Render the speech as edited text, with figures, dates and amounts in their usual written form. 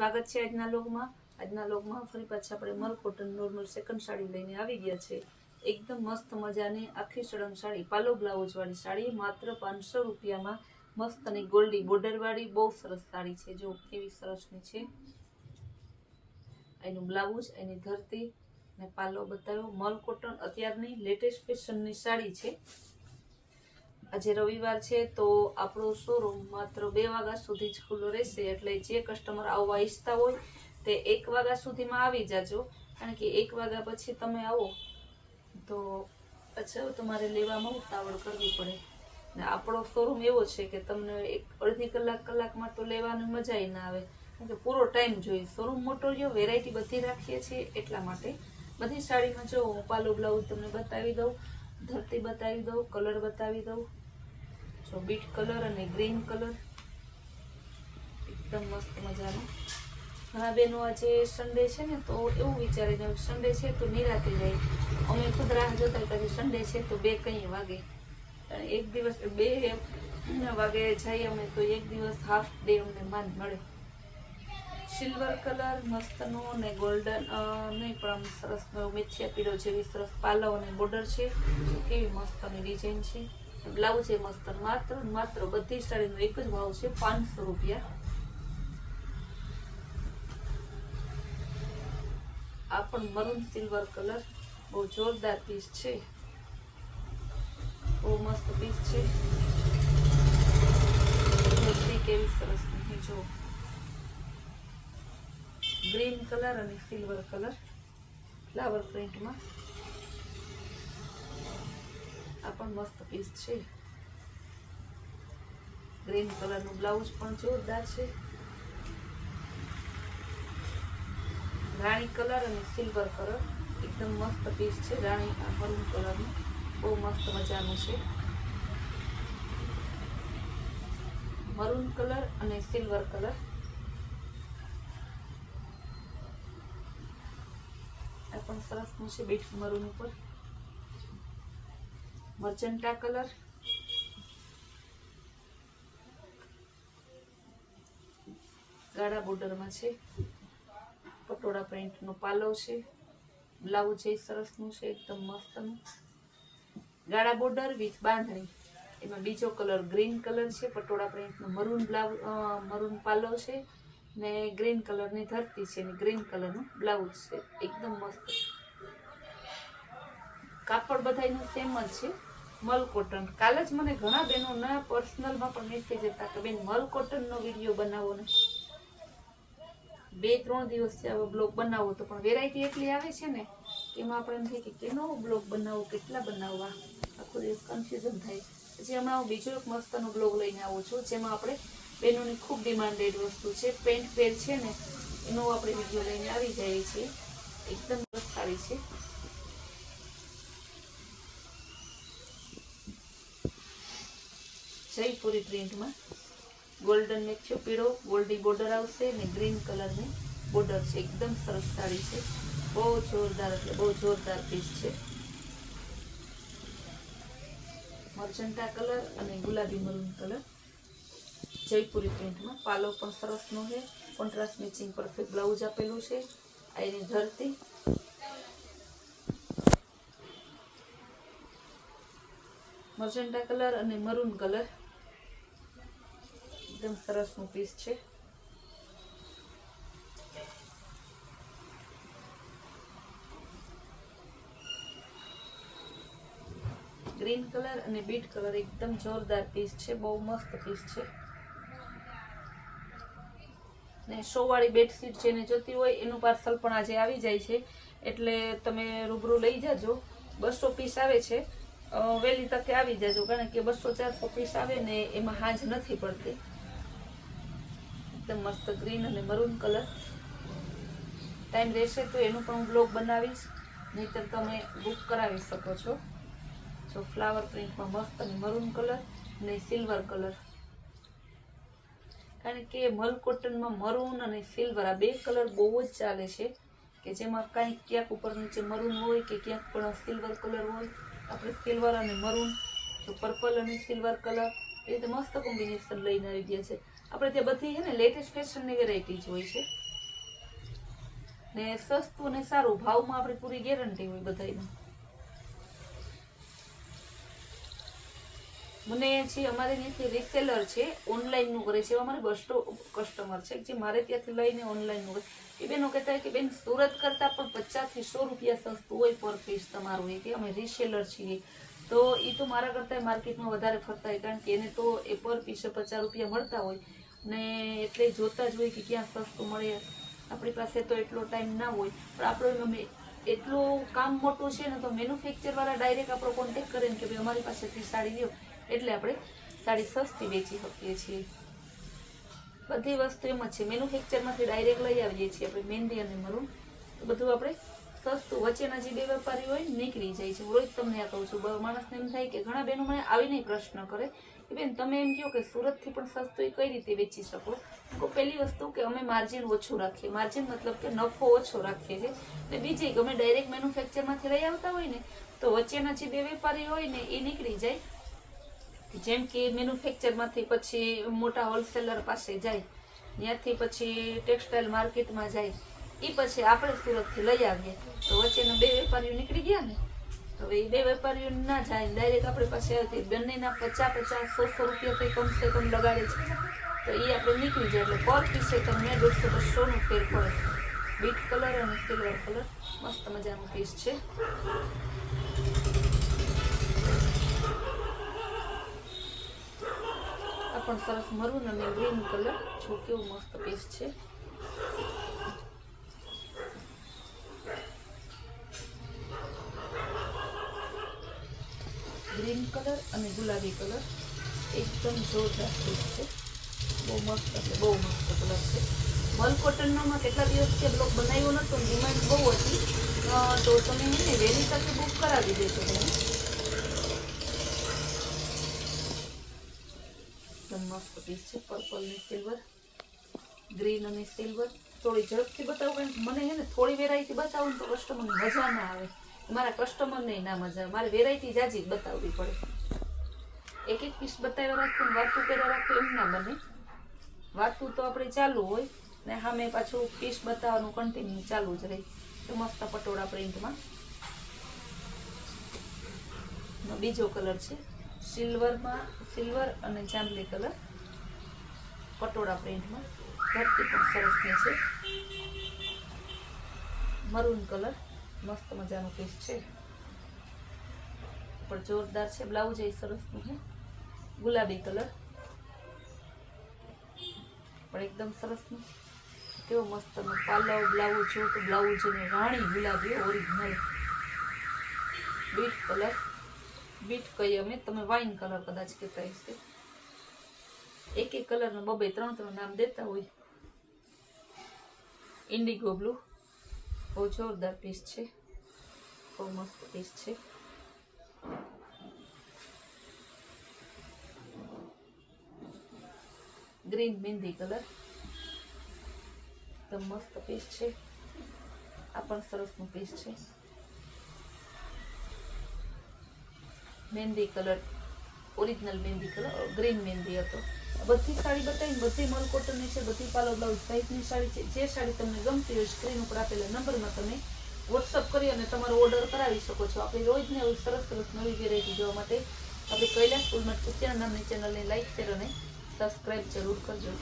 સ્વાગત છે આજના લોગમાં ફરી પાછા આપણે મલ કોટન નોર્મલ સેકન્ડ સાડી લઈને આવી ગયા છે। એકદમ મસ્ત મજાની આખી સળંગ સાડી, પાલો બ્લાઉઝ વાળી સાડી માત્ર 500 રૂપિયામાં મસ્ત અને ગોલ્ડી બોર્ડર વાળી બહુ સરસ સાડી છે। જો કેવી સરસની છે, એનું બ્લાઉઝ, એની ધરતી ને પાલો બતાવ્યો। મલ કોટન અત્યારની લેટેસ્ટ ફેશનની સાડી છે। આજે રવિવાર છે તો આપણો શોરૂમ માત્ર 2 વાગ્યા સુધી જ ખુલ્લો રહેશે, એટલે જે કસ્ટમર આવવા ઈચ્છતા હોય તે 1 વાગ્યા સુધીમાં આવી જાજો, કારણ કે 1 વાગ્યા પછી તમે આવો તો પછી તમારે લેવામાં ઉતાવળ કરવી પડે ને આપણો શોરૂમ એવો છે કે તમને અડધી કલાકમાં તો લેવાની મજા ના આવે, કારણ કે પૂરો ટાઈમ જોઈએ। શોરૂમ મોટો રહ્યો, વેરાયટી બધી રાખીએ છીએ એટલા માટે। બધી સાડીમાં જો હું પાલો બ્લાઉઝ તમને બતાવી દઉં, ધરતી બતાવી દઉં, કલર બતાવી દઉં। જો બીટ કલર અને ગ્રીન કલર એકદમ મસ્ત મજાનો। ઘણા બહેનો આજે સન્ડે છે ને તો એવું વિચારીને સન્ડે છે તો નિરાતે જાય, અમે ખુદ રાહ જોતા કે સન્ડે છે તો 2 કઈ વાગે, એક દિવસ 2 વાગે જઈએ અમે તો એક દિવસ હાફ ડે અમને માન મળે। સિલ્વર કલર મસ્તનો ને ગોલ્ડન નહીં પણ આમ સરસ મેથિયા પીળો જેવી સરસ પાલો અને બોર્ડર છે, કેવી મસ્તની ડિઝાઇન છે। બ્લાઉઝ એ મસ્ત, માત્ર બધી સાડીનો એક જ ભાવ છે 500 રૂપિયા। આ પણ મરૂન સિલ્વર કલર બહુ જોરદાર પીસ છે, બહુ મસ્ત પીસ છે। કેવી સરસ નહીં, જો ગ્રીન કલર અને સિલ્વર કલર ફ્લાવર પ્રિન્ટમાં, આ પણ મસ્ત પીસ છે। ગ્રીન કલરનું બ્લાઉઝ પણ જોરદાર છે। રાણી કલર અને સિલ્વર કલર એકદમ મસ્ત પીસ છે। રાણી મરૂન કલરનું બહુ મસ્ત મજાનું છે। મરૂન કલર અને સિલ્વર કલર, આ પણ સરસનું છે બીટ મરૂન ઉપર। મર્જન્ટા કલર, ગાળા બોર્ડરમાં છે, પટોળા પ્રિન્ટનો પાલો છે, બ્લાઉઝ એ સરસનું છે એકદમ મસ્તનું, ગાળા બોર્ડર વિથ બાંધણી। એમાં બીજો કલર ગ્રીન કલર છે, પટોળા પ્રિન્ટનો મરૂન પાલો છે ને ગ્રીન કલરની ધરતી છે ને ગ્રીન કલરનું બ્લાઉઝ છે, એકદમ મસ્ત। કાપડ બધાયનું સેમ જ છે, મલ કોટન। કાલ જ મને ઘણા બહેનોના પર્સનલમાં પણ મેસેજ હતા કે બેન મલ કોટનનો વિડીયો બનાવો ને, 2-3 દિવસથી આવો બ્લોગ બનાવો તો પણ વેરાયટી એટલી આવે છે ને એમાં આપણે એમ થાય કે કેનો બ્લોગ બનાવો, કેટલા બનાવવા, આખો દિવસ કન્ફ્યુઝન થાય। પછી હમણાં હું બીજો એક મસ્તનો બ્લોગ લઈને આવું છું, જેમાં આપણે બહેનોની ખૂબ ડિમાન્ડેડ વસ્તુ છે પેન્ટ પેર છે ને એનો આપણે વિડીયો લઈને આવી જઈએ છીએ। એકદમ મસ્ત સાડી છે, જયપુરી પ્રિન્ટમાં, ગોલ્ડન મેથિયો પીળો ગોલ્ડી બોર્ડર આવશે ને ગ્રીન કલરની બોર્ડર છે, એકદમ સરસ સાડી છે, બહુ જોરદાર એટલે બહુ જોરદાર પીસ છે। મર્જન્ટા કલર અને ગુલાબી મરૂન કલર જયપુરી પ્રિન્ટમાં, પાલો પણ સરસનો છે, કોન્ટ્રાસ્ટ મેચિંગ પરફેક્ટ બ્લાઉઝ આપેલું છે। આ એની ધરતી, મર્જન્ટા કલર અને મરૂન કલર એકદમ સરસનું પીસ છે। ગ્રીન કલર અને બીટ કલર એકદમ જોરદાર પીસ છે, બહુ મસ્ત પીસ છે ને 100 વાળી બેડશીટ જેને જોતી હોય એનું પાર્સલ પણ આજે આવી જાય છે, એટલે તમે રૂબરૂ લઈ જાજો। 200 પીસ આવે છે, વહેલી તકે આવી જાજો, કારણ કે 200-400 પીસ આવે ને એમાં હાંજ નથી પડતી। એકદમ મસ્ત ગ્રીન અને મરૂન કલર, ટાઈમ રહેશે તો એનું પણ હું બ્લોગ બનાવીશ, નહીતર તમે બુક કરાવી શકો છો। જો ફ્લાવર પ્રિન્ટમાં મસ્ત અને મરૂન કલર અને સિલ્વર કલર, કારણ કે મલ કોટનમાં મરૂન અને સિલ્વર આ 2 કલર બહુ જ ચાલે છે, કે જેમાં કાંઈક ક્યાંક ઉપર નીચે મરૂન હોય કે ક્યાંક પણ સિલ્વર કલર હોય। આપણે સિલ્વર અને મરૂન, તો પર્પલ અને સિલ્વર કલર એ રીતે મસ્ત કોમ્બિનેશન લઈને આવી ગયા છે। આપણે ત્યાં બધી છે ને લેટેસ્ટ ફેશનની વેરાયટી જ હોય છે। ને સસ્તું ને સારું, ભાવમાં આપણી પૂરી ગેરંટી હોય બધાયમાં. મને છે અમારે ત્યાંથી રીસેલર છે, ઓનલાઈનનું કરે છે, અમારે બસો કસ્ટમર છે જે મારે ત્યાંથી લઈને ઓનલાઈનનું કરે. એ બેનો કહેતા હોય કે બેન સુરત કરતાં પણ 50 થી 100 રૂપિયા સસ્તું હોય પર પીસ તમારું, એ કે અમે રીસેલર છીએ. તો એ તો મારા કરતાં માર્કેટમાં વધારે ફરતા હોય, કારણ કે એને તો એ પર પીસે 50 રૂપિયા મળતા હોય ને, એટલે જોતા જ હોય કે ક્યાં સસ્તું મળે. આપણી પાસે તો એટલો ટાઈમ ના હોય, પણ આપણે એટલું કામ મોટું છે ને, તો મેન્યુફેક્ચરવાળા ડાયરેક્ટ આપણો કોન્ટેક્ટ કરે ને કે ભાઈ અમારી પાસેથી સાડી લ્યો, એટલે આપણે સાડી સસ્તી વેચી શકીએ છીએ. બધી વસ્તુ એમ જ છે, મેન્યુફેક્ચરમાંથી ડાયરેક્ટ લઈ આવીએ છીએ આપણે મહેંદી અને મરૂન, બધું આપણે સસ્તું. વચ્ચેના જે બે વેપારી હોય નીકળી જાય છે. રોજ તમને આ કહું છું, માણસને એમ થાય કે ઘણા બહેનો મને આવીને પ્રશ્ન કરે કે બેન તમે એમ કહો કે સુરતથી પણ સસ્તું એ કઈ રીતે વેચી શકો. તો પહેલી વસ્તુ કે અમે માર્જિન ઓછું રાખીએ, માર્જિન મતલબ કે નફો ઓછો રાખીએ છીએ. ને બીજી કે અમે ડાયરેક્ટ મેન્યુફેક્ચરમાંથી લઈ આવતા હોય ને, તો વચ્ચેના જે બે વેપારી હોય ને એ નીકળી જાય. જેમ કે મેન્યુફેક્ચરમાંથી પછી મોટા હોલસેલર પાસે જાય, ત્યાંથી પછી ટેક્સટાઇલ માર્કેટમાં જાય, એ પછી આપણે સુરતથી લઈ આવીએ. તો વચ્ચેના બે વેપારીઓ નીકળી ગયા ને, હવે એ બે વેપારીઓ ના જાય, ડાયરેક્ટ આપણી પાસે આવતી બંનેના 50-100 રૂપિયા કંઈ કમસે કમ લગાડે છે, તો એ આપણે નીકળી જાય. એટલે પર પીસે તમને 150-200 ફેર પડે. બીટ કલર અને સિલ્વર કલર મસ્ત મજાનું પીસ છે. આ પણ સરસ મરૂન અને ગ્રીન કલર, જો કેવું મસ્ત પીસ છે. ગ્રીન કલર અને ગુલાબી કલર એકદમ જોરદાર પીસ છે. બહુ મસ્ત છે, બહુ મસ્ત કલર છે. મલ કોટનનામાં કેટલા દિવસથી બ્લોગ બનાવ્યો નતો, ડિમાન્ડ બહુ હતી, તો તમે એને વહેલી તકે બુક કરાવી દેજો. એકદમ મસ્ત પીસ છે. પર્પલ ને સિલ્વર, ગ્રીન અને સિલ્વર. થોડી ઝડપથી બતાવું, કારણ કે મને છે ને થોડી વેરાયટી બતાવું તો કસ્ટમરને મજા ના આવે, મારા કસ્ટમરને ના મજા આવે. મારે વેરાયટી જાજી જ બતાવવી પડે. એક એક પીસ બતાવ્યા રાખવું, વાતું કર્યા રાખવું એમ ના બને. વાતું તો આપણે ચાલુ હોય ને સામે પાછું પીસ બતાવવાનું કન્ટિન્યુ ચાલુ જ રહે. તો મસ્ત પટોળા પ્રિન્ટમાં બીજો કલર છે, સિલ્વરમાં, સિલ્વર અને જાંબલી કલર પટોળા પ્રિન્ટમાં. ધરતી પણ સરસની છે. મરૂન કલર મસ્ત મજાનું પીસ છે, પણ જોરદાર છે. બ્લાઉઝ એ સરસનું છે. ગુલાબી કલર પણ એકદમ સરસનું, કેવો મસ્ત પાલવ બ્લાઉઝ જો તો બ્લાઉઝ ને રાણી ગુલાબી ઓરિજિનલ. બીટ કલર, બીટ કહીએ અમે, તમે વાઇન કલર કદાચ કહેતા હશે. એક એક કલરના 2-3 નામ દેતા હોય. ઇન્ડિગો બ્લુ, બહુ જોરદાર પીસ છે, બહુ મસ્ત પીસ છે. ગ્રીન મહેંદી કલર, તો મસ્ત પીસ છે. આ પણ સરસનું પીસ છે. મહેંદી કલર, ઓરિજિનલ મહેંદી કલર, ગ્રીન મહેંદી હતો. બધી સાડી બતાવીને બધી મલ કોટનની છે, બધી પાલો બ્લાઉઝ ટાઈપની સાડી છે. જે સાડી તમને ગમતી હોય સ્ક્રીન ઉપર આપેલા નંબરમાં તમે વોટ્સઅપ કરી અને તમારો ઓર્ડર કરાવી શકો છો. આપણે રોજને સરસ સરસ નવી વેરાયટી જોવા માટે આપણી કૈલાસ ફૂલમાં કુતિયા નામની ચેનલને લાઈક, શેર અને સબસ્ક્રાઈબ જરૂર કરજો.